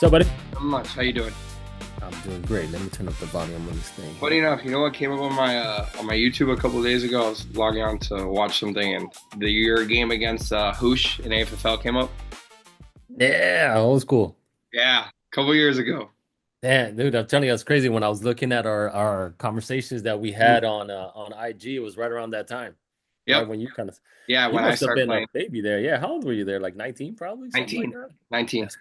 What's up, buddy? Not much. How you doing? I'm doing great. Let me turn up the volume on this thing Funny here. enough, you know what came up on my YouTube a couple of days ago? I was logging on to watch something, and your game against Hoosh in AFFL came up. Yeah, old school. Yeah, a couple years ago. Yeah, dude, I'm telling you, it's crazy. When I was looking at our conversations that we Mm. had on IG, it was right around that time, right Yep. when Yeah, you when I must have started been a playing, baby there. Yeah, how old were you there? Like 19, probably something like 19, that. 19. That's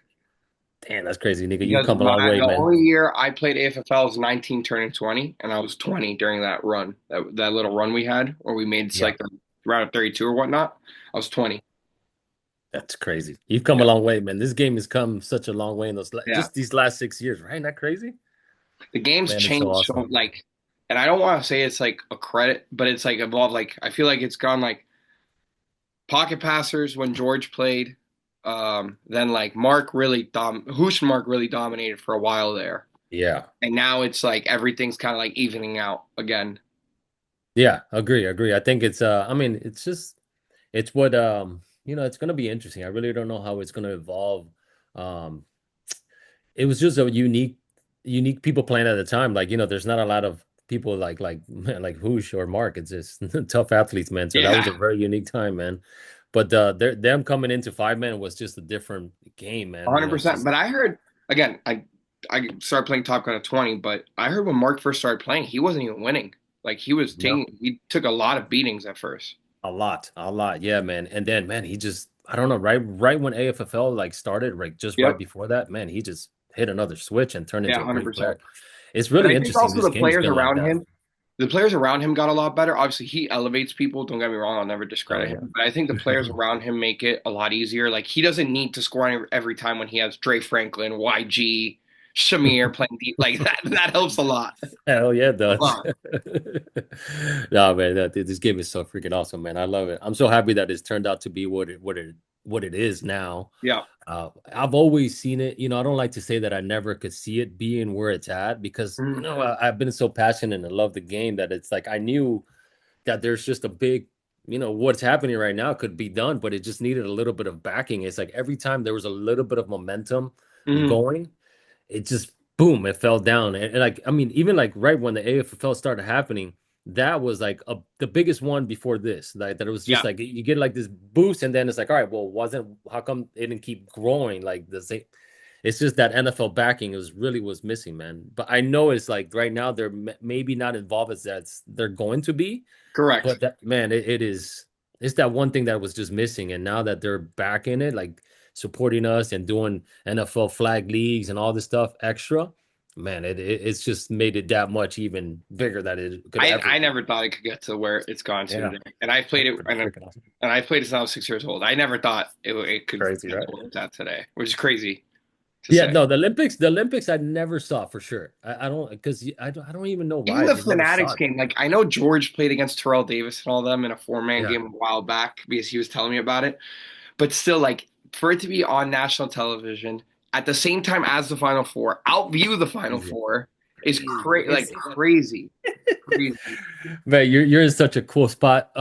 damn, that's crazy, nigga. You've Because come a long way, the man. only year I played AFFL was 19 turning 20, and I was 20 during that run, that little run we had where we made Yeah, like the round of 32 or whatnot. I was 20. that's crazy. You've come a Yeah. long way, man. This game has come such a long way in Yeah. just these last 6 years, right? Isn't that crazy? The game's Man, it's so changed so awesome. like, and I don't want to say it's like a credit, but it's like evolved. Like I feel like it's gone like pocket passers when George played. Then like Hoosh and Mark really dominated for a while there, Yeah. and now it's like everything's kind of like evening out again. Yeah, agree. I think it's I mean, it's what it's gonna be interesting. I really don't know how it's gonna evolve. Um it was just a unique people playing at the time. Like, there's not a lot of people like Hoosh or Mark. It's just tough athletes, man. So that was Yeah, a very unique time, man. But them coming into five man was just a different game, man. 100%. But I heard again, I started playing Top Gun at 20, but I heard when Mark first started playing, he wasn't even winning. Like No, he took a lot of beatings at first. a lot, yeah, man. And then, man, he just, I don't know, right when AFFL like started, right, just right Yep. before that, man, he just hit another switch and turned Yeah, into a great 100%. player. It's But really I think interesting. also This game's been like that. the players around him got a lot better. Obviously, he elevates people. Don't get me wrong; I'll never Oh discredit yeah. him. But I think the players around him make it a lot easier. Like he doesn't need to score every time when he has Dre Franklin, YG, Shamir playing deep like that. That helps a lot. Hell yeah, it A does. lot. No, man, this game is so freaking awesome, man. I love it. I'm so happy that it's turned out to be what it is now. Yeah. I've always seen it. I don't like to say that I never could see it being where it's at because Mhm. I've been so passionate and love the game that it's like I knew that there's just a big, what's happening right now could be done, but it just needed a little bit of backing. It's like every time there was a little bit of momentum Mhm. going, it just boom, it fell down. And like, I mean, even like right when the AFFL started happening, that was like the biggest one before this. Like that it was just Yeah. like you get like this boost, and then it's like, all right, well, wasn't how come it didn't keep growing like the same? It's just that NFL backing was missing, man. But I know it's like right now they're maybe not involved as they're going to be, Correct. but that man, it's that one thing that was just missing, and now that they're back in it, like supporting us and doing NFL flag leagues and all this stuff extra, man, it's just made it that much even bigger that it could ever I be. never thought it could get to where it's gone to Yeah, today. And I played it, pretty freaking awesome. and I played it since I was 6 years old. I never thought it could Crazy, get right? to where it's at today, which is crazy to Yeah, say. no, the Olympics I never saw for sure. I don't because I don't even know Even why I the just never saw Fanatics it. game, like I know George played against Terrell Davis and all them in a four-man Yeah, game a while back because he was telling me about it. But still, like for it to be on national television at the same time as the Final Four, outview the Final crazy, Four is crazy. crazy, crazy. Man, you're in such a cool spot.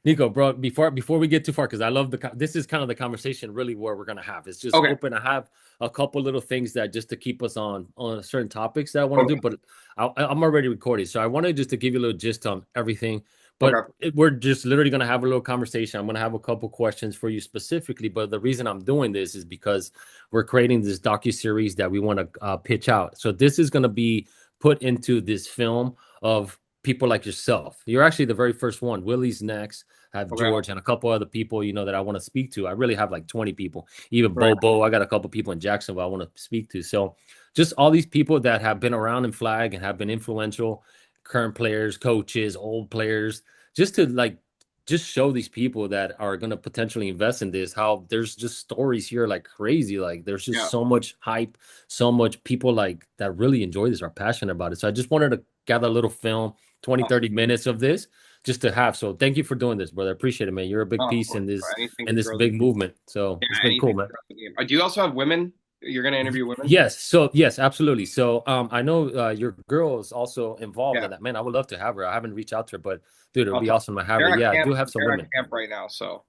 Nico, bro, before we get too far, because I love this is kind of the conversation really where we're gonna have. It's just Okay, open. I have a couple little things that just to keep us on certain topics that I want to do, okay, but I'm already recording, so I wanted just to give you a little gist on everything. But okay, we're just literally gonna have a little conversation. I'm gonna have a couple questions for you specifically, but the reason I'm doing this is because we're creating this docu series that we want to pitch out. So this is gonna be put into this film of people like yourself. You're actually the very first one. Willie's next. I have okay. George and a couple other people, that I want to speak to. I really have like 20 people. Even Right. Bobo, I got a couple people in Jacksonville I want to speak to. So just all these people that have been around in flag and have been influential, current players, coaches, old players, just to like just show these people that are going to potentially invest in this how there's just stories here like crazy. Like there's just Yeah. so much hype, so much people like that really enjoy this, are passionate about it. So I just wanted to gather a little film, 20, Awesome. 30 minutes of this just to have. So thank you for doing this, brother. I appreciate it, man. You're a big Oh, of piece course. in Bro. this Anything in to this grow the big movement. So yeah, it's been anything cool, to man. grow the game. Do you also have women? You're gonna interview women? Yes. So yes, absolutely. So I know your girl is also involved Yeah. in that. Man, I would love to have her. I haven't reached out to her, but dude, it would I'll be talk. awesome to have her. Yeah, I do have some They're at women. camp right now, so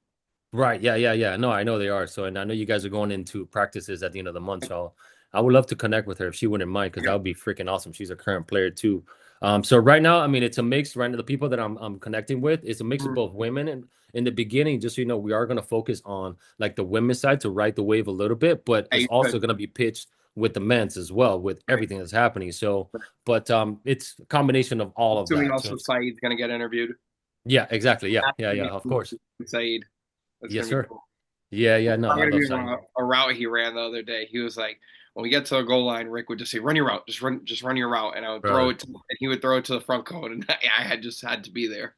Right. Yeah. No, I know they are. So, and I know you guys are going into practices at the end of the month. So I would love to connect with her if she wouldn't mind, because that would be freaking awesome. She's a current player too. So right now, I mean, it's a mix. Right now, the people that I'm connecting with, it's a mix of Mhm. both women and in the beginning, just so you know, we are going to focus on like the women's side to ride the wave a little bit, but Yeah, it's you also could. going to be pitched with the men's as well, with Right. everything that's happening. So, Right. but it's a combination of all of Assuming that. So also it's Saeed's gonna get interviewed. yeah, exactly. Yeah, That's yeah, gonna yeah. be Of cool. course. Saeed. That's Yes, gonna be sir. cool. Yeah, yeah. No, I'm I gonna love be Saeed. on a route he ran the other day. He was like, when we get to a goal line, Rick would just say, "Run your route, just run your route," and I would throw Bro, it, and he would throw it to the front cone, and I had just had to be there.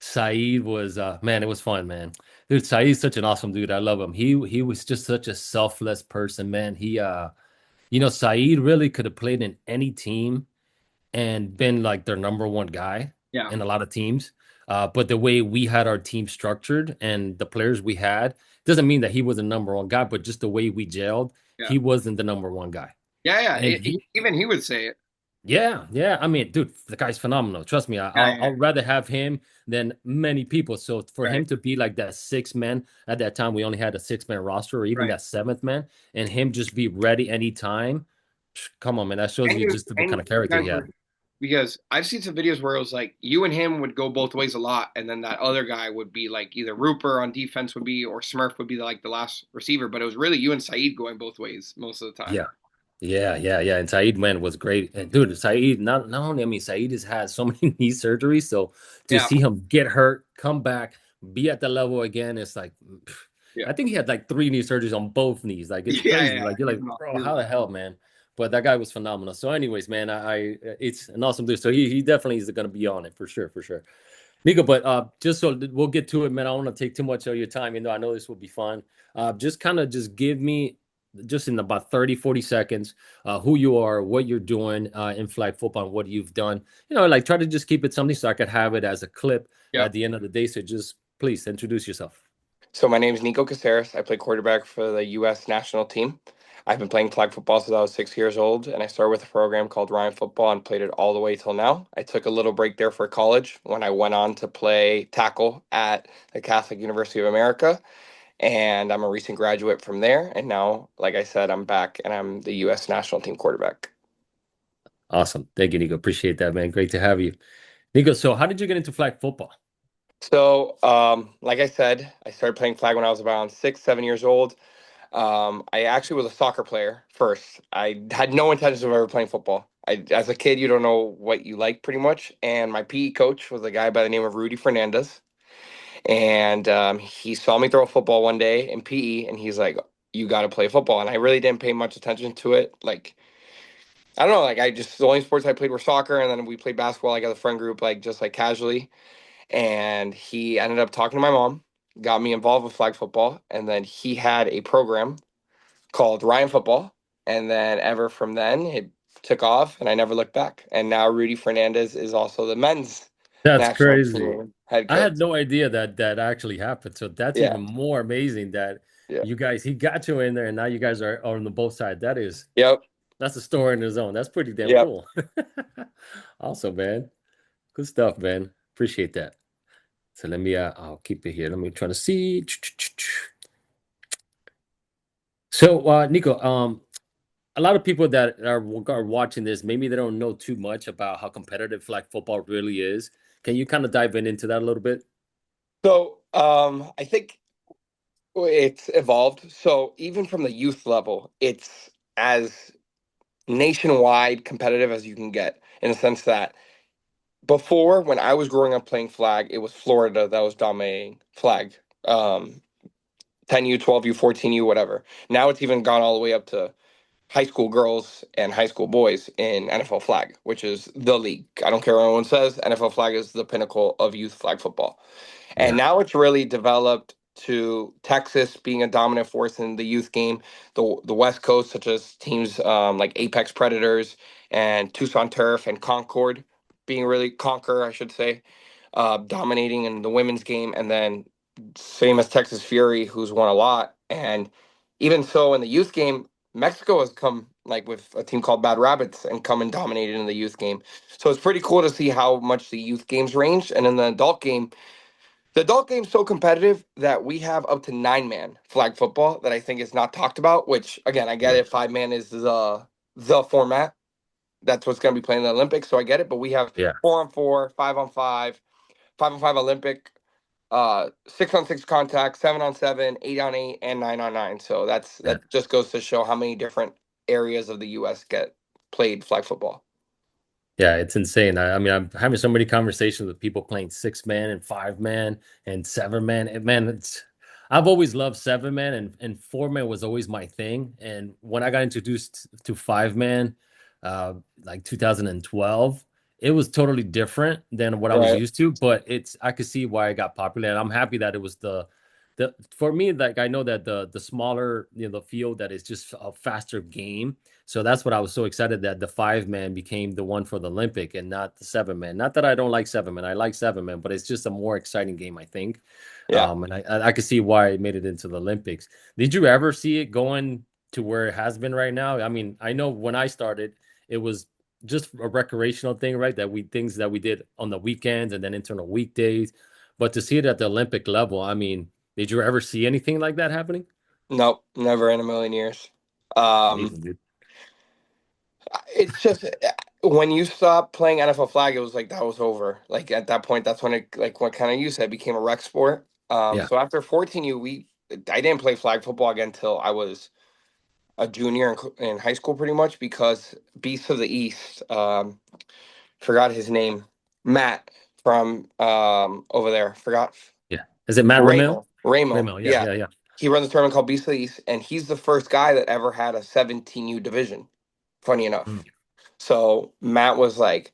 Saeed was man, it was fun, man. Dude, Saeed's such an awesome dude. I love him. He was just such a selfless person, man. Saeed really could have played in any team and been like their number one guy Yeah, in a lot of teams. But the way we had our team structured and the players we had doesn't mean that he was the number one guy, but just the way we gelled, yeah, he wasn't the number one guy. yeah, yeah. And he Even he would say it. Yeah, yeah. I mean, dude, the guy's phenomenal. Trust me, Yeah, I'll yeah, I'll rather have him than many people. So for right, him to be like that six man at that time, we only had a six-man roster, or even right. that seventh man, and him just be ready anytime. Come on, man. That shows you just what And kind of character he had. because I've seen some videos where it was like you and him would go both ways a lot, and then that other guy would be like either Rooper on defense would be, or Smurf would be like the last receiver, but it was really you and Saeed going both ways most of the time. Yeah. Yeah, yeah, yeah. And Saeed, man, was great. And dude, Saeed, not only, I mean, Saeed has had so many knee surgeries. So to Yeah, see him get hurt, come back, be at the level again, it's like, yeah, I think he had like three knee surgeries on both knees. Like, it's yeah, crazy. yeah. Like, you're like, bro, how the hell, man? But that guy was phenomenal. So, anyways, man, it's an awesome dude. So he definitely is going to be on it for sure, for sure. Nico, but just so we'll get to it, man. I don't want to take too much of your time, I know this will be fun. Just kind of just give me just in about 30, 40 seconds, who you are, what you're doing in flag football, and what you've done. Like try to just keep it something so I could have it as a clip Yeah. at the end of the day. So just please introduce yourself. So my name is Nico Casares. I play quarterback for the U.S. national team. I've been playing flag football since I was 6 years old, and I started with a program called Ryan Football and played it all the way till now. I took a little break there for college when I went on to play tackle at the Catholic University of America, and I'm a recent graduate from there. And now, like I said, I'm back and I'm the U.S. national team quarterback. Awesome. Thank you, Nico. Appreciate that, man. Great to have you. Nico, so how did you get into flag football? So, like I said, I started playing flag when I was around 6, 7 years old. I actually was a soccer player first. I had no intention of ever playing football. As a kid, you don't know what you like pretty much. And my PE coach was a guy by the name of Rudy Fernandez. And he saw me throw a football one day in PE, and he's like, "You got to play football." And I really didn't pay much attention to it. Like, I don't know. Like, the only sports I played were soccer, and then we played basketball like as a friend group, like just like casually. And he ended up talking to my mom, got me involved with flag football, and then he had a program called Ryan Football, and then ever from then it took off, and I never looked back. And now Rudy Fernandez is also the men's That's national crazy. team head I coach. had no idea that that actually happened. So that's Yeah, even more amazing that yeah, he got you in there and now you guys are on the both sides. yep, That's a story in its own. That's pretty damn yep. cool. Awesome, man. Good stuff, man. Appreciate that. So I'll keep it here. Let me try to see. So, Nico, a lot of people that are watching this, maybe they don't know too much about how competitive flag football really is. Can you kind of dive into that a little bit? So I think it's evolved. So even from the youth level, it's as nationwide competitive as you can get in the sense that before, when I was growing up playing flag, it was Florida that was dominating flag. 10U, 12U, 14U, whatever. Now it's even gone all the way up to high school girls and high school boys in NFL flag, which is the league. I don't care what anyone says, NFL flag is the pinnacle of youth flag football. And Yeah. now it's really developed to Texas being a dominant force in the youth game, the West Coast, such as teams like Apex Predators and Tucson Turf and Concord being really Conquer, I should say, dominating in the women's game, and then same as Texas Fury, who's won a lot. And even so, in the youth game, Mexico has come like with a team called Bad Rabbits and come and dominated in the youth game. So it's pretty cool to see how much the youth games range, and in the adult game The adult game's so competitive that we have up to 9-man flag football that I think is not talked about. Which again, I get Yeah. it. 5-man is the format. That's what's going to be playing in the Olympics, so I get it. But we have Yeah. 4-on-4, 5-on-5, 5-on-5 Olympic, 6-on-6 contact, 7-on-7, 8-on-8, and 9-on-9. So Yeah. that just goes to show how many different areas of the U.S. get played flag football. Yeah, it's insane. I mean, I'm having so many conversations with people playing 6-man and 5-man and 7-man. And man, I've always loved 7-man and 4-man was always my thing. And when I got introduced to 5-man, like 2012, it was totally different than what I was Right. used to. But I could see why it got popular, and I'm happy that it was the for me, like I know that the smaller, the field, that is just a faster game. So that's what I was so excited that the 5-man became the one for the Olympic and not the 7-man. Not that I don't like 7-man, I like 7-man, but it's just a more exciting game, I think. Yeah. And I could see why it made it into the Olympics. Did you ever see it going to where it has been right now? I mean, I know when I started, it was just a recreational thing, right? Things that we did on the weekends and then internal weekdays. But to see it at the Olympic level, I mean, did you ever see anything like that happening? Nope. Never in a million years. Um, Amazing, dude. it's just when you stop playing NFL flag, it was like that was over. Like at that point, that's when it like what kind of you said became a rec sport. Yeah. So after 14U, I didn't play flag football again until I was a junior in high school, pretty much because Beast of the East, forgot his name, Matt from over there, forgot Yeah. Is it Matt Ramil? Ramo. Ramo, Ramil, yeah, yeah. yeah, yeah. He runs a tournament called Beast of the East, and he's the first guy that ever had a 17U division. Funny enough. Mm. So Matt was like,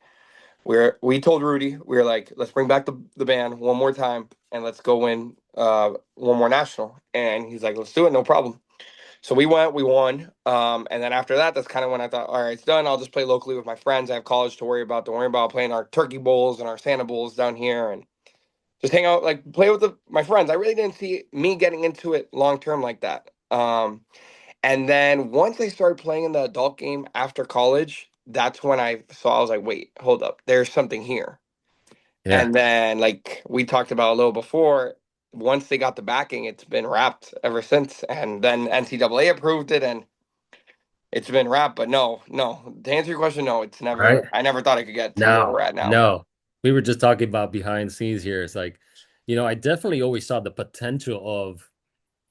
we told Rudy, we were like, let's bring back the band one more time and let's go win one more national. And he's like, let's do it, no problem. So we went, we won. And then after that, that's kind of when I thought, all right, it's done. I'll just play locally with my friends. I have college to worry about. Don't worry about playing our turkey bowls and our Santa bowls down here and just hang out, like play with my friends. I really didn't see me getting into it long term like that. And then once I started playing in the adult game after college, that's when I saw, I was like, wait, hold up, there's something here. Yeah. And then, like we talked about a little before, once they got the backing, it's been wrapped ever since. And then NCAA approved it, and it's been wrapped. But no, no. To answer your question, no, it's Right. never. I never thought I could get to where we're No, at now. no. We were just talking about behind the scenes here. It's like, I definitely always saw the potential of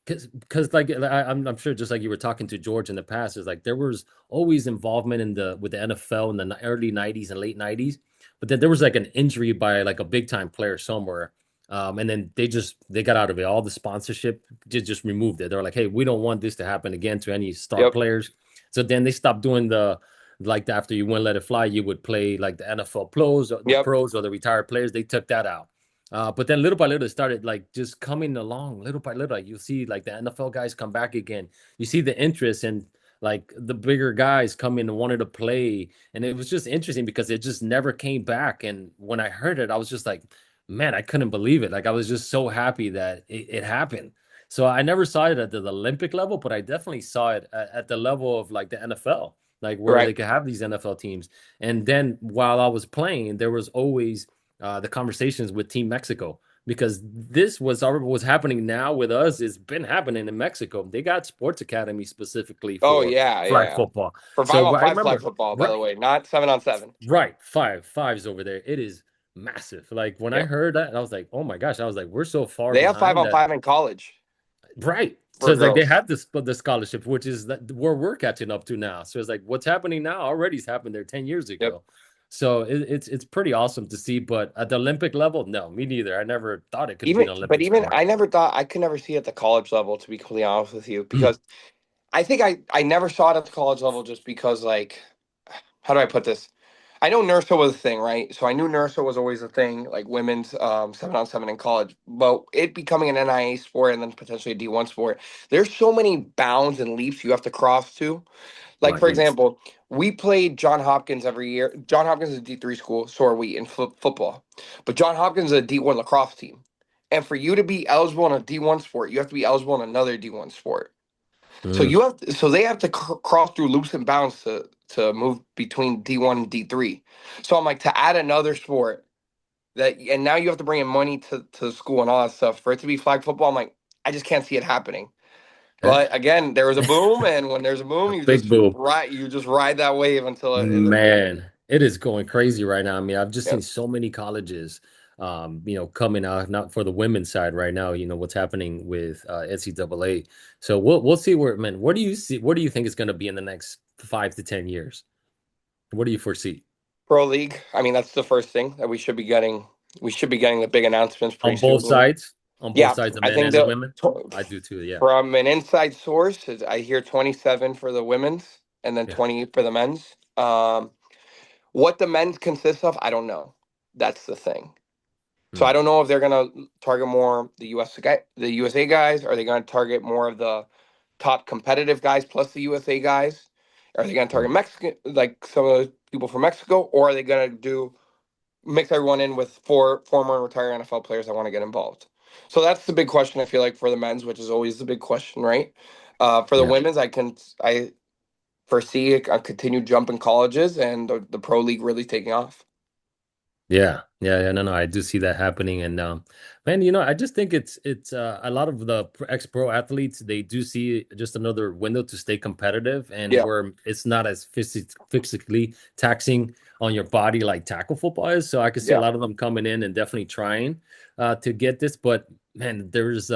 because like I'm sure just like you were talking to George in the past, is like there was always involvement in the with the NFL in the early 90s and late 90s, but then there was like an injury by like a big time player somewhere. And then they got out of it. All the sponsorship just removed it. They were like, hey, we don't want this to happen again to any star Yep, players. So then they stopped doing the like after you win Let It Fly, you would play like the NFL pros, the yep, pros or the retired players. They took that out. But then little by little, it started like just coming along little by little. Like you see, like the NFL guys come back again. You see the interest and like the bigger guys come in and wanted to play. And it was just interesting because it just never came back. And when I heard it, I was just like, man, I couldn't believe it. Like I was just so happy that it happened. So I never saw it at the Olympic level, but I definitely saw it at the level of like the NFL, like where right. they could have these NFL teams. And then while I was playing, there was always the conversations with Team Mexico because this was happening now with us. It's been happening in Mexico. They got sports academy specifically Oh for yeah, yeah, flag yeah. football. For five So on I five flag remember, football, by the right, way, not 7-on-7. right, fives over there. It is massive. Like when I Yep. heard that, I was like, oh my gosh, I was like, we're so far They have five behind on that. five in college Right. So for it's like they girls. had this the scholarship, which is that where we're catching up to now. So it's like what's happening now already's happened there 10 years Yep. ago. So it's pretty awesome to see. But at the Olympic level, no, me neither. I never thought it could be an But Olympic even sport. I never thought I could never see it at the college level, to be completely honest with you, Mm, because I think I never saw it at the college level just because, like, how do I put this? I know NERSA was a thing, right? So I knew NERSA was always a thing, like women's 7-on-7 in college. But it becoming an NIA sport and then potentially a D1 sport, there's so many bounds and leaps you have to cross to. Like, my for goodness. example, we played John Hopkins every year. John Hopkins is a D3 school, so are we in football. But John Hopkins is a D1 lacrosse team. And for you to be eligible in a D1 sport, you have to be eligible in another D1 sport. So Mm, so they have to cross through loops and bounds to move between D1 and D3. So I'm like, to add another sport, that, and now you have to bring in money to the school and all that stuff for it to be flag football. I'm like, I just can't see it happening. Eh? But again, there was a boom, and when there's a boom, A big boom. you just ride that wave until it. Man, it is going crazy right now. I mean, I've just seen Yep. so many colleges, coming out, not for the women's side right now, what's happening with NCAA. So we'll see where, man, what do you think is going to be in the next 5 to 10 years? What do you foresee? Pro League. I mean, that's the first thing that we should be getting. We should be getting the big announcements pretty On both soon. sides? On both Yeah, sides, the I men think and the women? I do too, yeah. from an inside source, I hear 27 for the women's and then Yeah. 28 for the men's. What the men's consists of, I don't know. That's the thing. So I Mm. don't know if they're gonna target more the USA guys. Are they gonna target more of the top competitive guys plus the USA guys? Are they gonna target Mm. Mexican, like some of the people from Mexico, or are they gonna do mix everyone in with four former and retired NFL players that want to get involved? So that's the big question I feel like for the men's, which is always the big question, right? For the Yeah. women's, I foresee a continued jump in colleges and the pro league really taking off. Yeah, yeah, yeah. No, I do see that happening, and man, I just think it's a lot of the ex-pro athletes. They do see just another window to stay competitive, and Yeah, where it's not as physically taxing on your body like tackle football is. So I can see a yeah. lot of them coming in and definitely trying to get this. But man, there's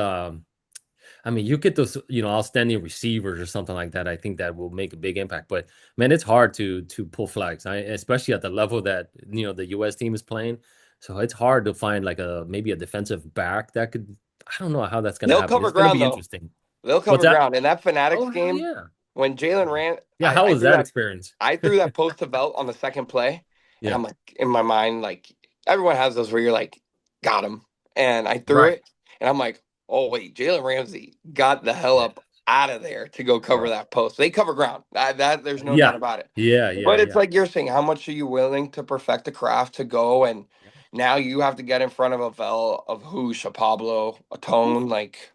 I mean, you get those, outstanding receivers or something like that. I think that will make a big impact. But man, it's hard to pull flags, especially at the level that the U.S. team is playing. So it's hard to find like maybe a defensive back that could. I don't know how that's going to They'll happen. cover It's going to ground be though. interesting. They'll What's cover that? ground. In that Fanatics Oh hell game, yeah, when Jalen ran, yeah. How I was threw that that experience? I threw that post to belt on the second play, and Yeah, I'm like in my mind, like everyone has those where you're like, got him. And I threw right. it, and I'm like, oh wait, Jalen Ramsey got the hell Yeah, up out of there to go cover bro. that post. They cover ground. That there's no doubt Yeah, about it. yeah, yeah, But it's yeah. like you're saying, how much are you willing to perfect the craft to go and now you have to get in front of a Vel, of Hoosh, a Pablo, a Tone. Like,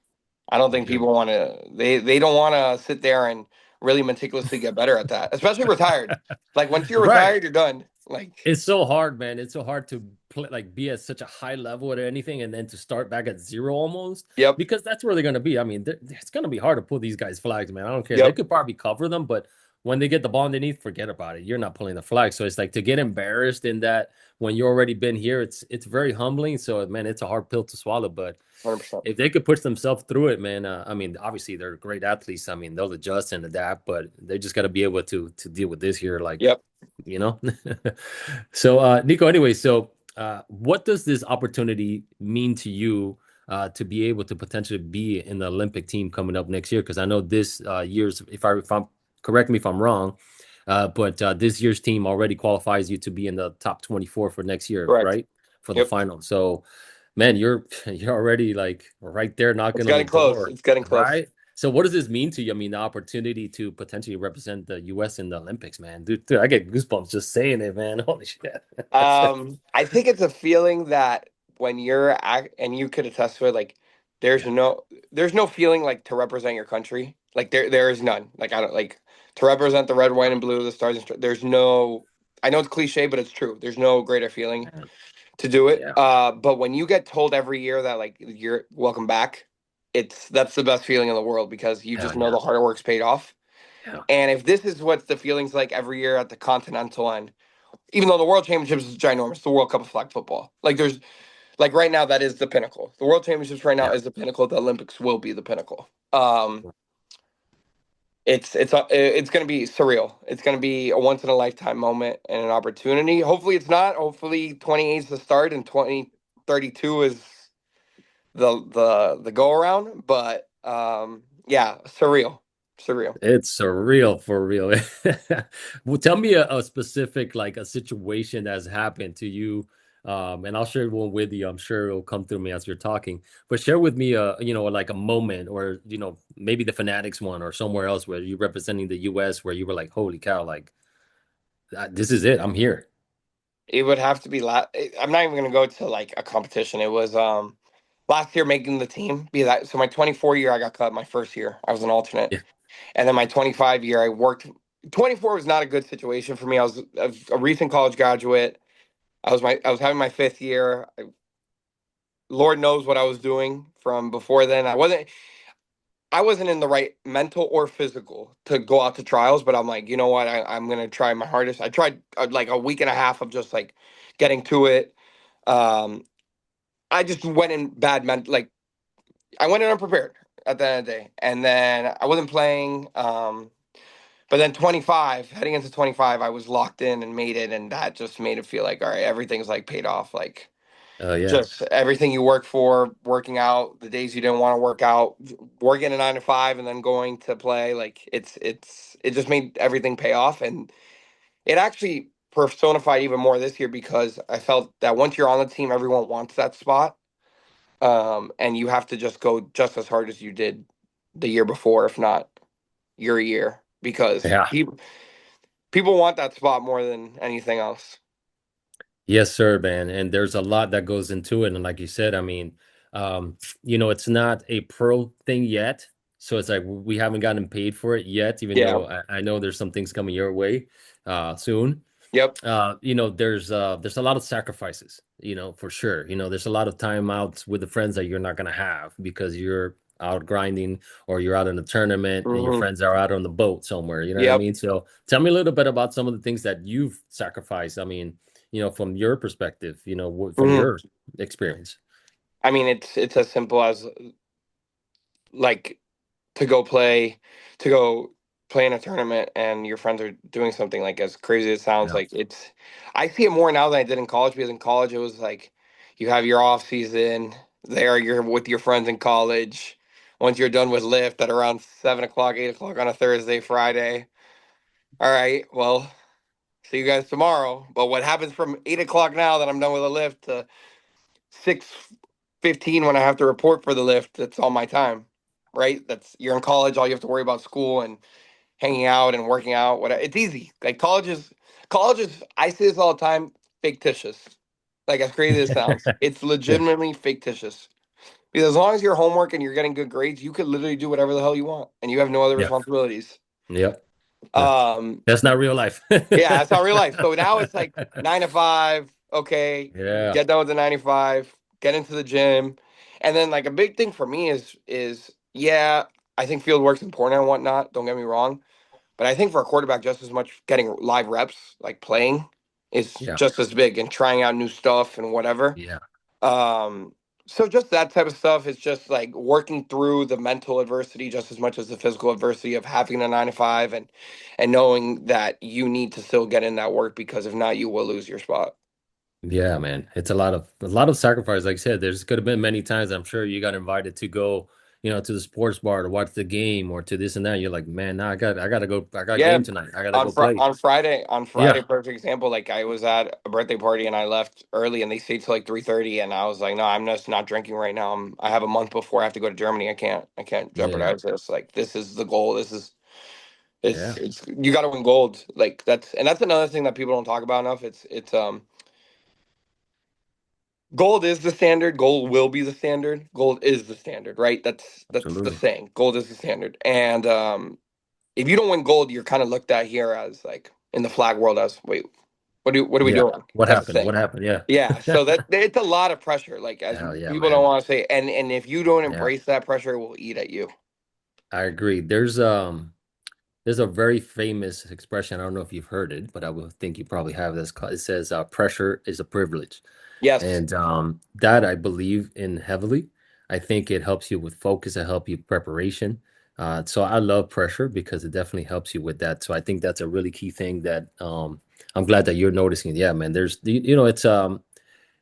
I don't They think do. people want to. They don't want to sit there and really meticulously get better at that, especially retired. Like once you're Right. retired, you're done. Like, It's so hard, man. It's so hard to play, like be at such a high level at anything and then to start back at zero almost yep, because that's where they're going to be. I mean, it's going to be hard to pull these guys flags, man. I don't care. They yep, could probably cover them, but when they get the ball underneath, forget about it. You're not pulling the flag. So it's like to get embarrassed in that when you already been here, it's very humbling. So man, it's a hard pill to swallow, but 100%. if they could push themselves through it, man, I mean, obviously they're great athletes. I mean, they'll adjust and adapt, but they just got to be able to deal with this here, like Yep. you know. So, Nico, anyway, so what does this opportunity mean to you to be able to potentially be in the Olympic team coming up next year? Because I know this year's, if I'm correct me if I'm wrong, but this year's team already qualifies you to be in the top 24 for next year, Correct. right? For the Yep. final. So man, you're already like right there It's knocking on the getting close. door, It's getting close. right? So what does this mean to you? I mean, the opportunity to potentially represent the US in the Olympics, man. Dude, I get goosebumps just saying it, man. Holy shit. I think it's a feeling that when and you could attest to it, like there's Yeah. no there's no feeling like to represent your country. Like there is none. Like I don't like to represent the red, white, and blue, the stars and there's no. I know it's cliche, but it's true. There's no greater feeling Man. to do it. Yeah. But when you get told every year that like you're welcome back, that's the best feeling in the world because you just Hell know yeah. the hard work's paid off. Yeah. And if this is what the feeling's like every year at the Continental end, even though the World Championships is ginormous, the World Cup of flag football. Like there's like right now that is the pinnacle. The World Championships right now Yeah. is the pinnacle. The Olympics will be the pinnacle. It's going to be surreal. It's going to be a once in a lifetime moment and an opportunity. Hopefully it's not. Hopefully 28 is the start and 2032 is the go around. But yeah, surreal, surreal. It's surreal for real. Well, tell me a specific like a situation that's happened to you. And I'll share one with you. I'm sure it'll come through me as you're talking. But share with me like a moment or maybe the Fanatics one or somewhere else where you're representing the US where you were like, holy cow, like this is it. I'm here. It would have to be I'm not even going to go to like a competition. It was last year making the team. Be that so my 24 year I got cut my first year. I was an alternate. Yeah. And then my 25 year I worked. 24 was not a good situation for me. I was a recent college graduate. I was having my fifth year. Lord knows what I was doing from before then. I wasn't in the right mental or physical to go out to trials, but I'm like, you know what? I'm gonna try my hardest. I tried like a week and a half of just like getting to it. Um, I just went in bad like I went in unprepared at the end of the day, and then I wasn't playing. But then 25, heading into 25, I was locked in and made it, and that just made it feel like, all right, everything's like paid off. Like Oh yeah. just everything you work for, working out, the days you didn't want to work out, working a 9 to 5, and then going to play. Like it just made everything pay off, and it actually personified even more this year because I felt that once you're on the team, everyone wants that spot, and you have to just go just as hard as you did the year before, if not your year, because Yeah. people want that spot more than anything else. Yes, sir, man. And there's a lot that goes into it. And like you said, I mean, it's not a pro thing yet. So it's like we haven't gotten paid for it yet, even Yeah. though I know there's some things coming your way soon. Yep. There's a lot of sacrifices, for sure. There's a lot of time out with the friends that you're not gonna have because you're out grinding or you're out in a tournament and your Hmm. friends are out on the boat somewhere, you know what I Yep. mean? So tell me a little bit about some of the things that you've sacrificed. I mean, from your perspective, from Hmm. your experience. I mean, it's as simple as like to go play to go play in a tournament and your friends are doing something, like, as crazy as it sounds, Yeah. like it's I see it more now than I did in college, because in college it was like you have your off season there, you're with your friends in college. Once you're done with lift at around 7 o'clock, 8 o'clock on a Thursday, Friday, all right, well, see you guys tomorrow. But what happens from 8 o'clock now that I'm done with a lift to 6:15 when I have to report for the lift, that's all my time, right? That's You're in college, all you have to worry about school and hanging out and working out. Whatever, it's easy. Like college is. I say this all the time. Fictitious. Like, as crazy as it sounds, it's legitimately fictitious. Because as long as your homework and you're getting good grades, you could literally do whatever the hell you want, and you have no other Yeah. responsibilities. Yep. Yeah. Um, That's not real life. yeah, that's not real life. So now it's like 9 to 5. Okay, Yeah. get done with the 9 to 5. Get into the gym, and then like a big thing for me is yeah, I think field work's important and whatnot. Don't get me wrong, but I think for a quarterback, just as much getting live reps, like playing, is Yeah. just as big, and trying out new stuff and whatever. Yeah. Um, so just that type of stuff is just like working through the mental adversity just as much as the physical adversity of having a 9 to 5, and knowing that you need to still get in that work, because if not, you will lose your spot. Yeah, man. It's a lot of sacrifice. Like I said, there's could have been many times I'm sure you got invited to go, to the sports bar to watch the game or to this and that. You're like, man, now I gotta go. I got a Yeah, game tonight. I gotta go play. on Friday, Yeah. perfect example. Like, I was at a birthday party and I left early, and they stayed till like 3:30, and I was like, no, I'm just not drinking right now. I have a month before I have to go to Germany. I can't Yeah. jeopardize this. Like, this is the goal. This is Yeah. it's you got to win gold. Like, that's another thing that people don't talk about enough. It's gold is the standard. Gold will be the standard. Gold is the standard, right? That's the Absolutely. saying. Gold is the standard. And if you don't win gold, you're kind of looked at here as, like, in the flag world, as, wait, what are we Yeah. doing? What That's the happened? thing. What happened? Yeah. Yeah, so that it's a lot of pressure. Like, as Hell yeah, people don't man. want to say, and if you don't Yeah. embrace that pressure, it will eat at you. I agree. There's a very famous expression. I don't know if you've heard it, but I would think you probably have this. It says, "Pressure is a privilege," Yes, and that I believe in heavily. I think it helps you with focus. It helps you preparation. So I love pressure because it definitely helps you with that. So I think that's a really key thing that I'm glad that you're noticing. Yeah, man.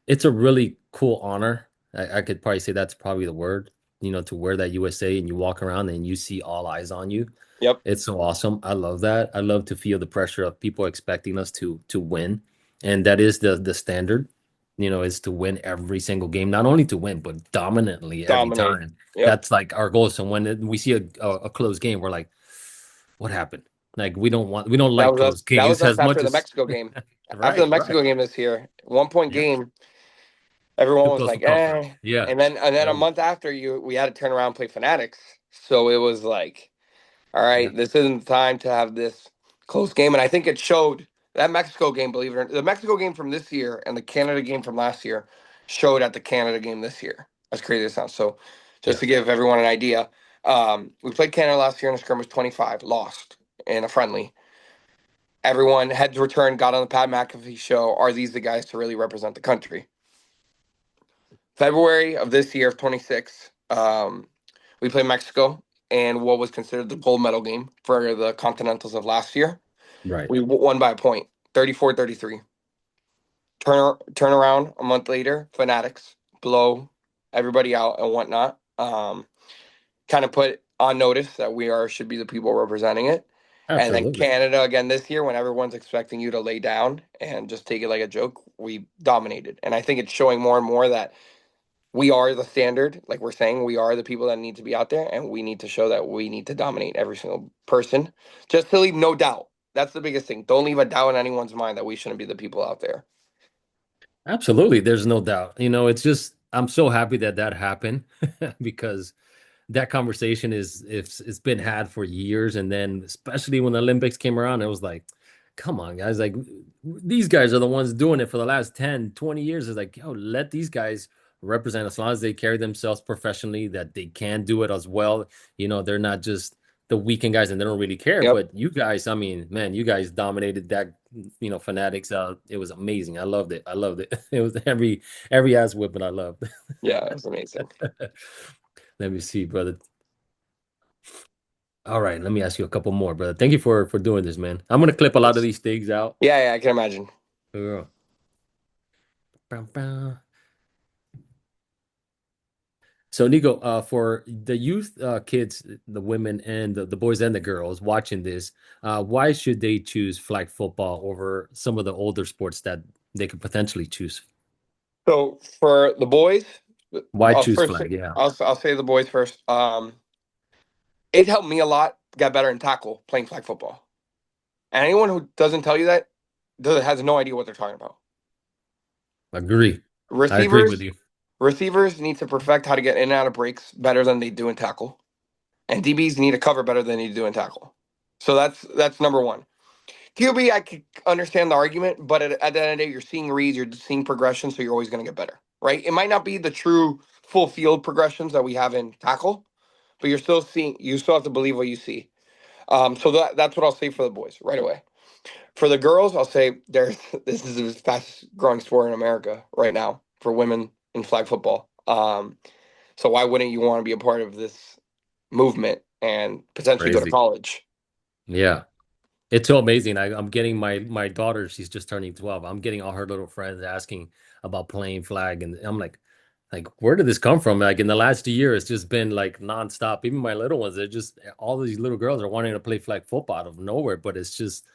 It's a really cool honor. I could probably say that's probably the word. To wear that USA and you walk around and you see all eyes on you. yep, It's so awesome. I love that. I love to feel the pressure of people expecting us to win. And that is the standard, is to win every single game, not only to win, but dominantly every dominate. time. Yep, That's like our goal. So when we see a close game, we're like, what happened? Like we don't that like was us. close That was games us as after much the as Mexico game. After the right, right. Mexico game this year, 1 point Yeah. game, everyone Too was close for like, comfort. eh. Yeah. And then a Oh, month after, we had to turn around and play Fanatics. So it was like, all yeah. right, this isn't the time to have this close game. And I think it showed. That Mexico game, believe it or not, the Mexico game from this year and the Canada game from last year showed at the Canada game this year. As crazy as it sounds. So, just Yeah. to give everyone an idea, we played Canada last year in a scrimmage 25, lost in a friendly. Everyone heads returned, got on the Pat McAfee show. Are these the guys to really represent the country? February of this year of 26, we played Mexico and what was considered the gold medal game for the Continentals of last year. Right. We won by a point, 34-33. Turn around a month later, Fanatics blow everybody out and whatnot. Kind of put on notice that we are should be the people representing it. And then Absolutely. Canada again this year, when everyone's expecting you to lay down and just take it like a joke, we dominated. And I think it's showing more and more that we are the standard. Like we're saying, we are the people that need to be out there, and we need to show that we need to dominate every single person, just to leave no doubt. That's the biggest thing. Don't leave a doubt in anyone's mind that we shouldn't be the people out there. Absolutely. There's no doubt. It's just I'm so happy that that happened because that conversation it's been had for years, and then especially when the Olympics came around, it was like, come on, guys, like these guys are the ones doing it for the last 10, 20 years. It's like, yo, let these guys represent as long as they carry themselves professionally, that they can do it as well. They're not just the weekend guys and they don't really care. Yep. But you guys, I mean, man, you guys dominated that, Fanatics. It was amazing. I loved it. I loved it. It was every ass whipping I loved. Yeah, it was amazing. Let me see, brother. All right, let me ask you a couple more, brother. Thank you for doing this, man. I'm gonna clip a lot of these things out. Yeah, I can imagine. Yeah. Bum, bum. So, Nico, for the youth kids, the women and the boys and the girls watching this, why should they choose flag football over some of the older sports that they could potentially choose? So for the boys, Why I'll choose first flag? Yeah, I'll say the boys first. It helped me a lot get better in tackle playing flag football. And anyone who doesn't tell you that has no idea what they're talking about. agree. I agree with Receivers, you. receivers need to perfect how to get in and out of breaks better than they do in tackle, and DBs need to cover better than they do in tackle. So that's number one. QB, I could understand the argument, but at the end of the day, you're seeing reads, you're seeing progression, so you're always going to get better, right? It might not be the true full field progressions that we have in tackle, but you still have to believe what you see. So that's what I'll say for the boys right away. For the girls, I'll say there's this is a fast growing sport in America right now for women in flag football. So why wouldn't you want to be a part of this movement and potentially go to Crazy. college? Yeah. It's so amazing. I'm getting my daughter, she's just turning 12. I'm getting all her little friends asking about playing flag. And I'm like, where did this come from? Like in the last year, it's just been like nonstop. Even my little ones, they're just all these little girls are wanting to play flag football out of nowhere. But it's just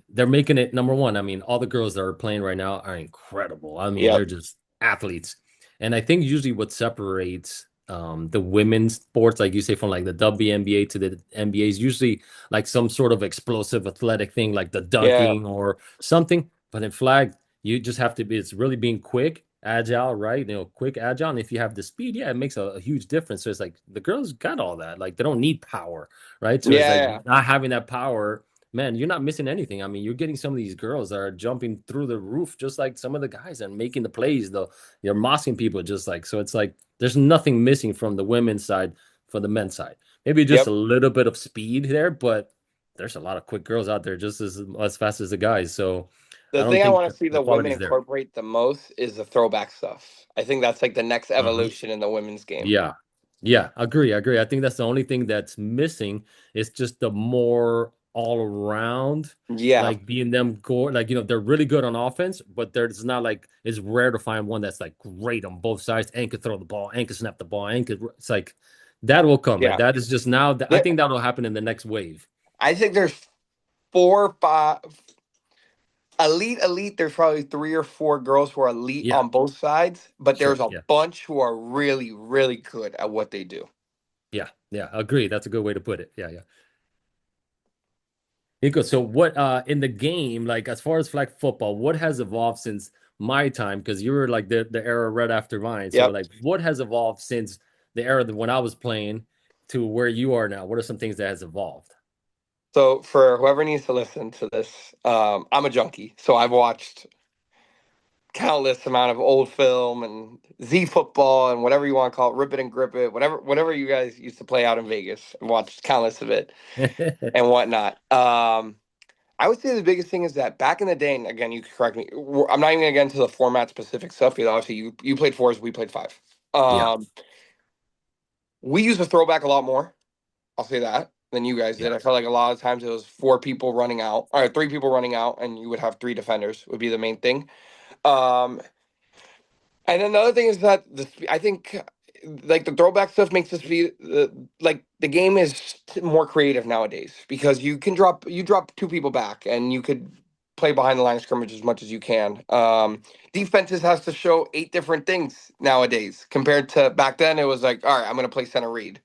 they're making it number one. I mean, all the girls that are playing right now are incredible. I mean, they're Yep. just athletes. And I think usually what separates the women's sports, like you say, from like the WNBA to the NBA is usually like some sort of explosive athletic thing, like the Yeah. dunking or something. But in flag, you just have to be, it's really being quick, agile, right? Quick, agile. And if you have the speed, yeah, it makes a huge difference. So it's like the girls got all that. Like they don't need power, right? So it's like Yeah. not having that power, man, you're not missing anything. I mean, you're getting some of these girls that are jumping through the roof, just like some of the guys and making the plays, though. You're mossing people just like so. It's like there's nothing missing from the women's side for the men's side. Maybe just a Yep. little bit of speed there, but there's a lot of quick girls out there just as fast as the guys. So I The don't thing I think want to see the the women quality's there. incorporate the most is the throwback stuff. I think that's like the next Mhm. evolution in the women's game. Yeah. Yeah, agree. Agree. I think that's the only thing that's missing is just the more all around, Yeah. like being them go like they're really good on offense, but there's not like it's rare to find one that's like great on both sides and could throw the ball and could snap the ball and could it's like that will come. Like Yeah. that is just now I Yeah. think that'll happen in the next wave. I think there's four, five elite. There's probably three or four girls who are elite Yeah, on both sides, but there's sure. a Yeah. bunch who are really, really good at what they do. Yeah. Yeah. Agree. That's a good way to put it. Yeah, yeah. Nico, so what in the game, like as far as flag football, what has evolved since my time? Because you were like the era right after mine. So Yep. like what has evolved since the era that when I was playing to where you are now? What are some things that has evolved? So for whoever needs to listen to this, I'm a junkie, so I've watched countless amount of old film and Z football and whatever you want to call it, rip it and grip it, whatever you guys used to play out in Vegas. I watched countless of it and whatnot. I would say the biggest thing is that back in the day, and again, you can correct me. I'm not even gonna get into the format specific stuff because obviously you played fours, we played five. Yeah, Um, we used to throw back a lot more. I'll say that than you guys did. yeah. I felt like a lot of times it was four people running out, or three people running out, and you would have three defenders would be the main thing. Um, and then the other thing is that I think like the throwback stuff makes us be like the game is more creative nowadays because you drop two people back and you could play behind the line of scrimmage as much as you can. Defenses has to show eight different things nowadays compared to back then. It was like, all right, I'm going to play center read.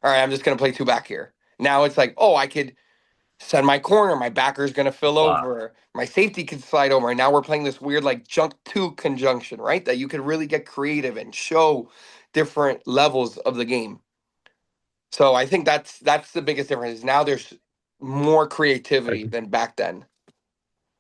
All right, I'm just going to play two back here. Now it's like, oh, I could send my corner. My backer's going to fill Wow. over. My safety can slide over. And now we're playing this weird like junk two conjunction, right? That you could really get creative and show different levels of the game. So I think that's the biggest difference. Is now there's more creativity than back then.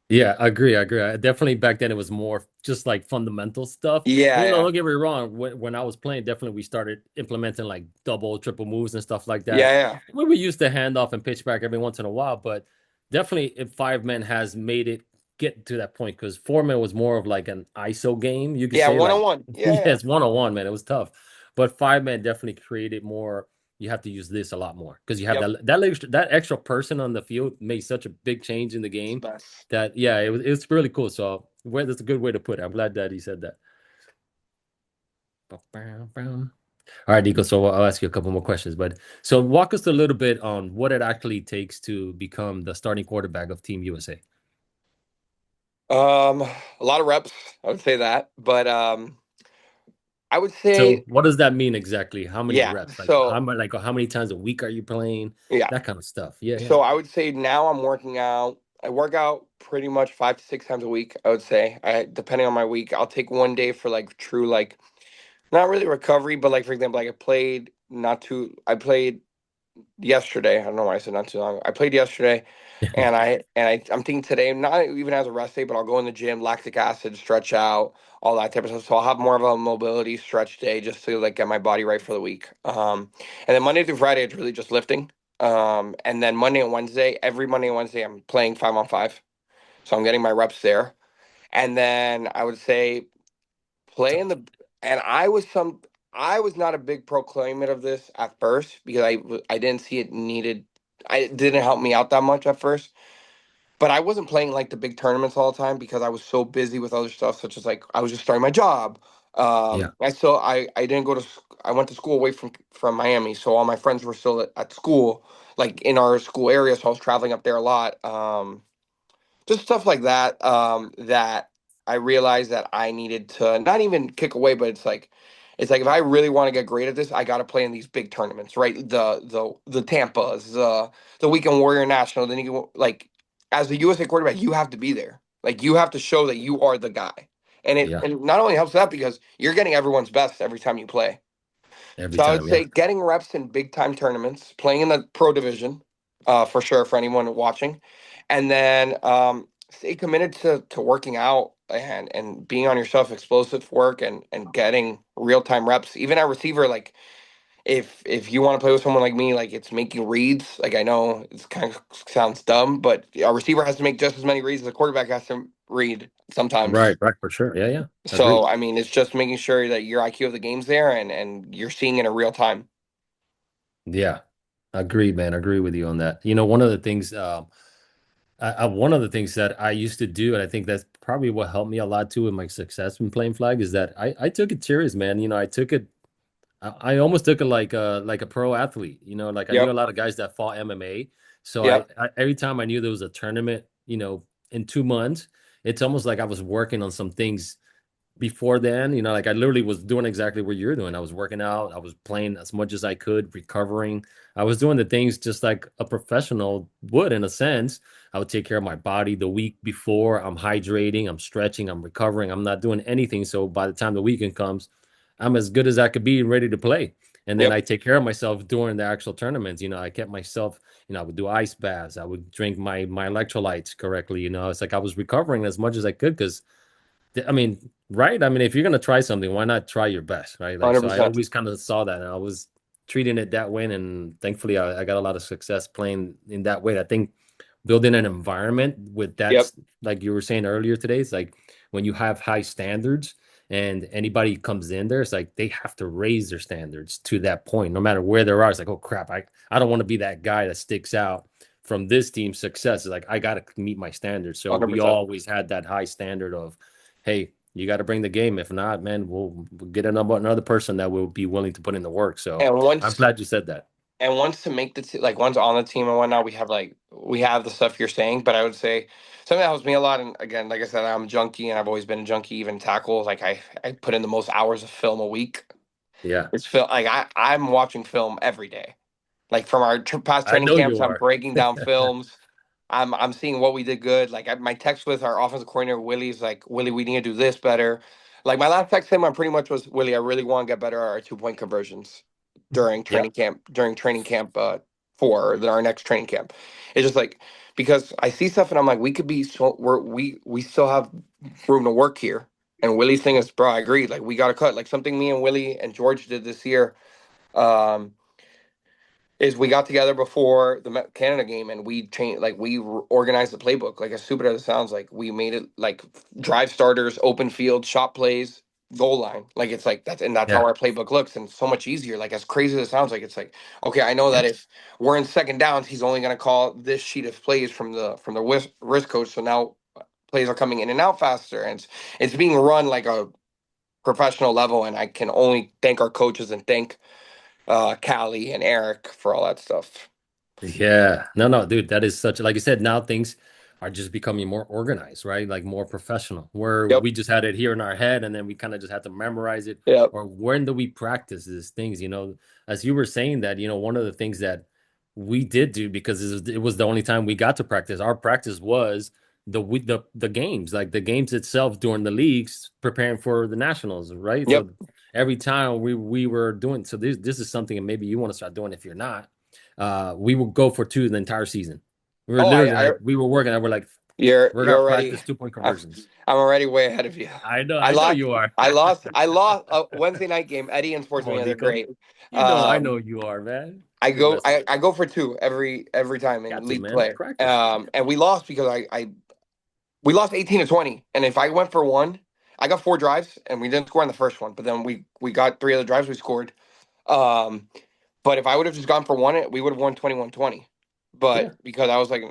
Yeah, I agree. I agree. Definitely back then it was more just like fundamental stuff. And Yeah, yeah, don't get me wrong. When I was playing, definitely we started implementing like double, triple moves and stuff like yeah, that. yeah, We used to hand off and pitch back every once in a while, but definitely if five men has made it get to that point because four men was more of like an ISO game. You could yeah. say One on like, one. Yeah, yeah, yeah, it's 1-on-1, man. It was tough, but five men definitely created more. You have to use this a lot more because you have yep. that extra person on the field made such a big change in the It's the game best. that yeah, it was really cool. So that's a good way to put it. I'm glad that he said that. All right, Nico. So I'll ask you a couple more questions, but so walk us a little bit on what it actually takes to become the starting quarterback of Team USA. A lot of reps. I would say that, but I would So say what does that mean exactly? How many yeah. reps? So Like how many times a week are you playing? yeah. That kind of stuff. Yeah, yeah. So I would say now I'm working out. I work out pretty much 5 to 6 times a week. I would say, depending on my week, I'll take one day for like true like not really recovery, but like for example, like I played yesterday. I don't know why I said not too long. I played yesterday, I'm thinking today, not even as a rest day, but I'll go in the gym, lactic acid, stretch out, all that type of stuff. So I'll have more of a mobility stretch day just to like get my body right for the week. And then Monday through Friday, it's really just lifting. And then Monday and Wednesday, every Monday and Wednesday, I'm playing 5-on-5. So I'm getting my reps there. And then I would say play in the and I was not a big proclaimant of this at first because I didn't see it needed. I it didn't help me out that much at first. But I wasn't playing like the big tournaments all the time because I was so busy with other stuff, such as like I was just starting my job. Yeah. I didn't go to I went to school away from Miami, so all my friends were still at school, like in our school area. So I was traveling up there a lot. Just stuff like that that I realized that I needed to not even kick away, but it's like if I really want to get great at this, I got to play in these big tournaments, right? The Tampas, the Weekend Warrior National. Then like as a USA quarterback, you have to be there. Like you have to show that you are the guy, and it Yeah. and not only helps that because you're getting everyone's best every time you play. Every So I would time. Yeah. say getting reps in big time tournaments, playing in the pro division, for sure for anyone watching, and then stay committed to working out and being on yourself, explosive work and getting real time reps. Even at receiver, like if you want to play with someone like me, like it's making reads. Like I know it's kind of sounds dumb, but a receiver has to make just as many reads as a quarterback has to read sometimes. Right. Right. For sure. Yeah. Yeah. So Agreed. I mean, it's just making sure that your IQ of the game's there and you're seeing it in real time. Yeah. Agreed, man. Agree with you on that. One of the things, one of the things that I used to do, and I think that's probably what helped me a lot too in my success in playing flag, is that I took it serious, man. I took it. I almost took it like a pro athlete. Like I knew a Yep. lot of guys that fought MMA, so Yep. every time I knew there was a tournament, in 2 months, it's almost like I was working on some things before then, like I literally was doing exactly what you're doing. I was working out, I was playing as much as I could, recovering. I was doing the things just like a professional would in a sense. I would take care of my body the week before. I'm hydrating, I'm stretching, I'm recovering. I'm not doing anything. So by the time the weekend comes, I'm as good as I could be and ready to play. And then I Yep. take care of myself during the actual tournaments. I kept myself, I would do ice baths. I would drink my electrolytes correctly. It's like I was recovering as much as I could because I mean, right? I mean, if you're gonna try something, why not try your best, right? Like, so I 100%. always kind of saw that, and I was treating it that way, and thankfully, I got a lot of success playing in that way. I think building an environment with Yep. that's like you were saying earlier today, it's like when you have high standards and anybody comes in there, it's like they have to raise their standards to that point, no matter where they are. It's like, oh crap, I don't want to be that guy that sticks out from this team's success. It's like I got to meet my standards. So we 100%. always had that high standard of, hey, you got to bring the game. If not, man, we'll get another person that will be willing to put in the work. So And I'm once glad you said that. and once to make like once on the team and whatnot, we have the stuff you're saying. But I would say something that helps me a lot. And again, like I said, I'm a junkie, and I've always been a junkie. Even tackles, like I put in the most hours of film a week. Yeah, It's film. Like I'm watching film every day. Like from our past I training know camps, you I'm are. breaking down films. I'm seeing what we did good. Like my text with our offensive coordinator Willie's like, Willie, we need to do this better. Like my last text to him, I pretty much was, Willie, I really want to get better at our 2 point conversions during Yeah. training camp. For our next training camp, it's just like because I see stuff and I'm like, we could be so we still have room to work here. And Willie's thing is, bro, I agree. Like we got to cut. Like something me and Willie and George did this year. Um, is we got together before the Canada game and we changed like organized the playbook like as stupid as it sounds like we made it like drive starters open field shot plays goal line like it's like that's how Yeah. our playbook looks and so much easier like as crazy as it sounds like it's like okay I know Yeah. that if we're in second downs he's only going to call this sheet of plays from the risk coach so now plays are coming in and out faster and it's being run like a professional level and I can only thank our coaches and thank Callie and Eric for all that stuff. Yeah. No, no, dude, that is such, like you said, now things are just becoming more organized, right? Like more professional, where Yep. we just had it here in our head and then we kind of just had to memorize it. Yep. Or when do we practice these things? As you were saying that, one of the things that we did do because it was the only time we got to practice. Our practice was the games, like the games itself during the leagues, preparing for the nationals, right? Yep. So every time we were doing, so this is something that maybe you want to start doing if you're not we would go for two the entire season. We were Oh, literally like we were working and we're like we're you're gonna already. practice 2 point I'm, conversions. I'm already way ahead of you. I I know lost. you are. I lost a Wednesday night game. Eddie and Come on, Sportsmania, they're Nico. great. I know Um, you are, man. I You're go. messing with I go for two every time in got to, league man. play. Practice. And we lost because we lost 18-20. And if I went for one, I got 4 drives and we didn't score on the first one. But then we got 3 other drives we scored. Um, but if I would have just gone for one, we would have won 21-20. Yeah. But because I was like,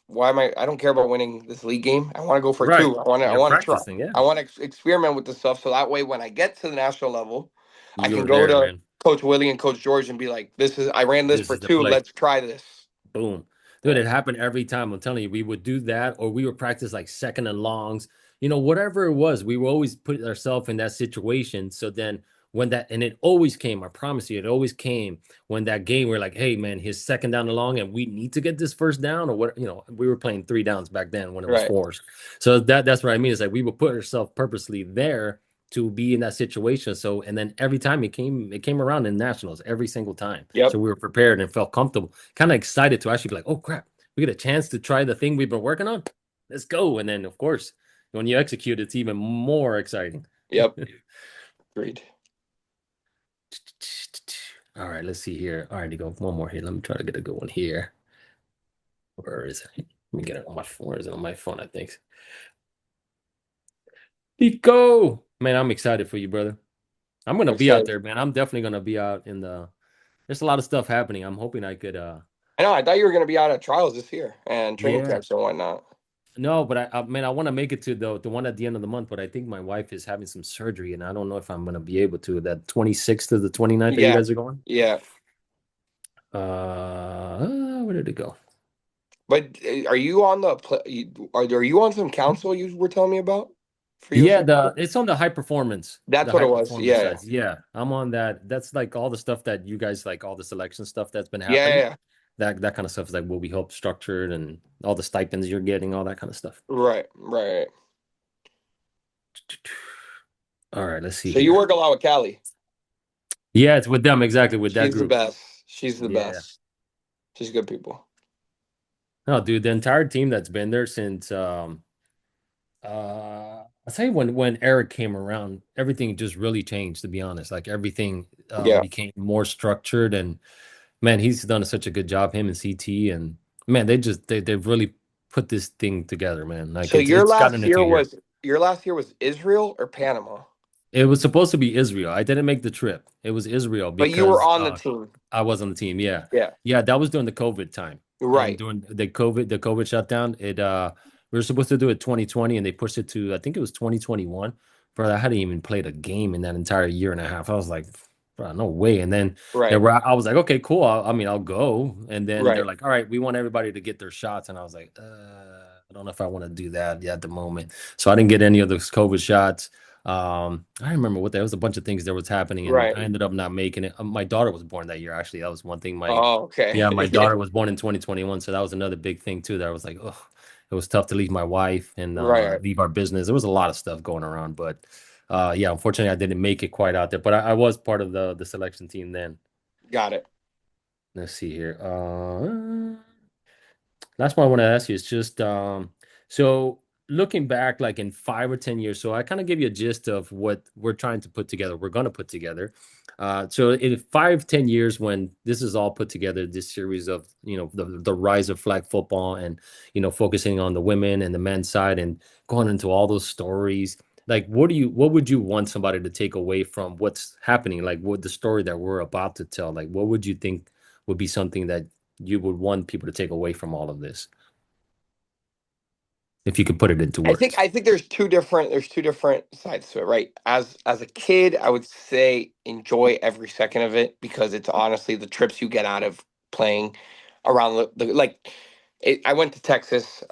why am I don't care about winning this league game. I want to go for Right. two. I You're want to try. practicing, yeah. I want to experiment with this stuff so that way when I get to the national level, I You can were go there, to man. Coach Willie and Coach George and be like, I ran this This for is the two. play. Let's try this. Boom. Dude, Yeah. it happened every time. I'm telling you, we would do that or we would practice like second and longs, whatever it was. We would always put ourselves in that situation. So then when and it always came, I promise you, it always came when that game, we're like, hey, man, his second down and long, and we need to get this first down or what, we were playing 3 downs back then when it was Right. fours. So that's what I mean. Is like we would put ourselves purposely there to be in that situation. So, and then every time it came around in nationals every single time. So Yep. we were prepared and felt comfortable, kind of excited to actually be like, oh crap, we get a chance to try the thing we've been working on. Let's go. And then of course, when you execute, it's even more exciting. Yep. Agreed. All right, let's see here. All right, to go one more here. Let me try to get a good one here. Where is it? Let me get it on my phone. Where is it on my phone? I think. Nico, man, I'm excited for you, brother. I'm gonna I'm be out excited. there, man. I'm definitely gonna be out in the. There's a lot of stuff happening. I'm hoping I could. I know. I thought you were going to be out at trials this year and training Yeah. camps and whatnot. No, but I mean, I want to make it to the one at the end of the month, but I think my wife is having some surgery, and I don't know if I'm gonna be able to. That 26th to the 29th that you Yeah. guys are going. Yeah. Where did it go? But are you on are you on some council you were telling me about for Yeah, USA? it's on That's the what high it was. performance Yeah. Yeah. sides. Yeah, I'm on that. That's like all the stuff that you guys like, all the selection stuff that's been Yeah. happening. Yeah. That kind of stuff is like will be help structured and all the stipends you're getting, all that kind of stuff. Right. Right. All right, let's see So you here. work a lot with Callie. Yeah, it's with them exactly with that She's the group. best. She's the Yeah. best. She's good people. No, dude, the entire team that's been there since I'll tell you when Eric came around, everything just really changed, to be honest. Like everything Yeah. became more structured and man, he's done such a good job, him and CT, and man, they've really put this thing together, man. Like So it's gotten into here. your last year was Israel or Panama? It was supposed to be Israel. I didn't make the trip. It was Israel But you were because on the team. I was on the team. Yeah. Yeah. Yeah, that was during the COVID time. And Right. during the COVID shutdown, we were supposed to do it 2020 and they pushed it to I think it was 2021. Bro, I hadn't even played a game in that entire year and a half. I was like, bro, no way. And then Right. I was like, okay, cool. I mean, I'll go. And then they're Right. like, all right, we want everybody to get their shots. And I was like, I don't know if I want to do that at the moment. So I didn't get any of those COVID shots. I remember what there was a bunch of things that was happening, and Right. I ended up not making it. My daughter was born that year, actually. That was one thing. Oh, okay. Yeah, my Yeah. daughter was born in 2021, so that was another big thing too. That I was like, oh, it was tough to leave my wife and Right. leave our business. There was a lot of stuff going around, but yeah, unfortunately, I didn't make it quite out there. But I was part of the selection team then. Got it. Let's see here. Last one I want to ask you is just so looking back like in 5 or 10 years, so I kind of give you a gist of what we're trying to put together, we're going to put together. So in 5, 10 years, when this is all put together, this series of, the rise of flag football and, focusing on the women and the men's side and going into all those stories, like what would you want somebody to take away from what's happening? Like what the story that we're about to tell, like what would you think would be something that you would want people to take away from all of this, if you could put it into words? I think there's two different sides to it, right? As a kid, I would say enjoy every second of it because it's honestly the trips you get out of playing around the like I went to Texas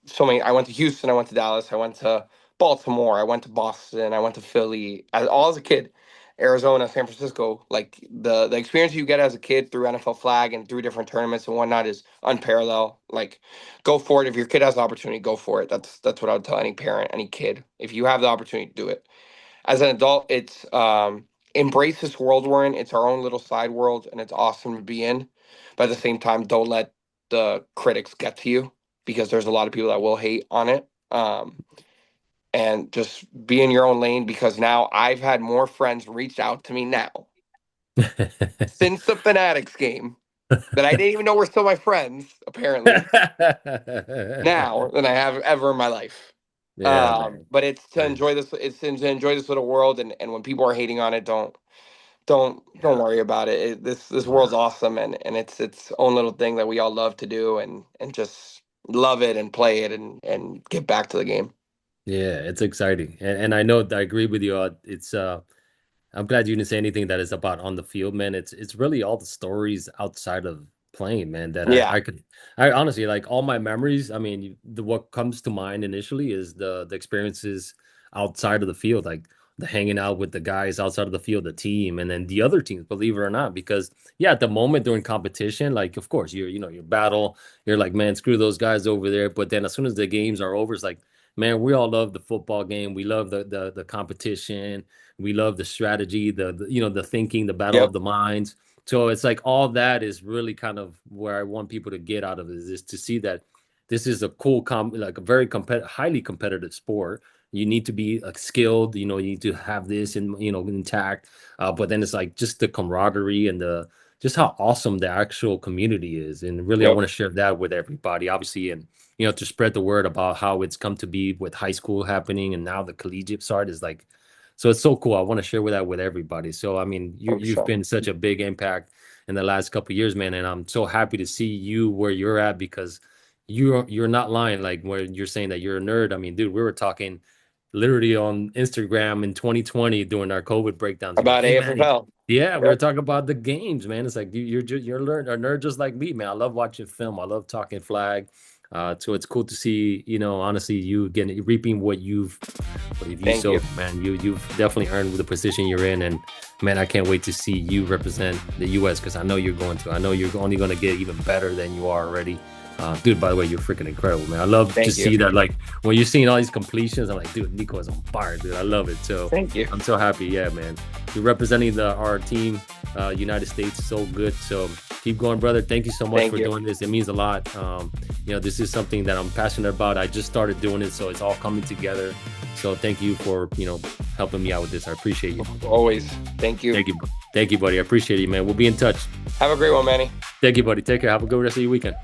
so many I went to Houston, I went to Dallas, I went to Baltimore, I went to Boston, I went to Philly, all as a kid. Arizona, San Francisco, like the experience you get as a kid through NFL flag and through different tournaments and whatnot is unparalleled. Like go for it. If your kid has the opportunity, go for it. That's what I would tell any parent, any kid. If you have the opportunity to do it. As an adult, it's embrace this world we're in. It's our own little side world, and it's awesome to be in. But at the same time, don't let the critics get to you because there's a lot of people that will hate on it. And just be in your own lane because now I've had more friends reach out to me now since the Fanatics game that I didn't even know were still my friends, apparently, now than I have ever in my life. Yeah, man. But it's to Nice. enjoy this. It's to enjoy this little world, and when people are hating on it, don't worry about it. This world's Nah. awesome, and it's its own little thing that we all love to do, and just love it and play it and get back to the game. Yeah, it's exciting. And I know I agree with you. It's I'm glad you didn't say anything that is about on the field, man. It's really all the stories outside of playing, man, that Yeah. I honestly like all my memories. I mean, what comes to mind initially is the experiences outside of the field, like the hanging out with the guys outside of the field, the team, and then the other teams, believe it or not. Because yeah, at the moment during competition, like of course you battle, you're like, man, screw those guys over there. But then as soon as the games are over, it's like, man, we all love the football game. We love the competition, we love the strategy, the thinking, the battle of Yep. the minds. So it's like all that is really kind of where I want people to get out of it, is to see that this is a cool, like a very highly competitive sport. You need to be skilled, you need to have this and intact. But then it's like just the camaraderie and the just how awesome the actual community is. And really, I Yep. want to share that with everybody, obviously, and to spread the word about how it's come to be with high school happening and now the collegiate side is like, so it's so cool. I want to share with that with everybody. So I mean, you've 100%. been such a big impact in the last couple of years, man, and I'm so happy to see you where you're at because you're not lying. Like when you're saying that you're a nerd. I mean, dude, we were talking literally on Instagram in 2020 during our COVID breakdowns. You're like, About hey, Manny, AFFL. yeah, we were Yep. talking about the games, man. It's like you're a nerd just like me, man. I love watching film. I love talking flag. So it's cool to see, honestly, you getting reaping what you've Thank you. sowed, man. You've definitely earned the position you're in, and man, I can't wait to see you represent the U.S. because I know you're going to. I know you're only going to get even better than you are already. Dude, by the way, you're freaking incredible, man. I love to Thank you. see that. Like when you're seeing all these completions, I'm like, dude, Nico is on fire, dude. I love it. So Thank you. I'm so happy. Yeah, man. You're representing our team, United States, so good. So keep going, brother. Thank you so much Thank for you. doing this. It means a lot. This is something that I'm passionate about. I just started doing it, so it's all coming together. So thank you for, helping me out with this. I appreciate you. Always. Thank you. Thank you. Thank you, buddy. I appreciate you, man. We'll be in touch. Have a great one, Manny. Thank you, buddy. Take care. Have a good rest of your weekend.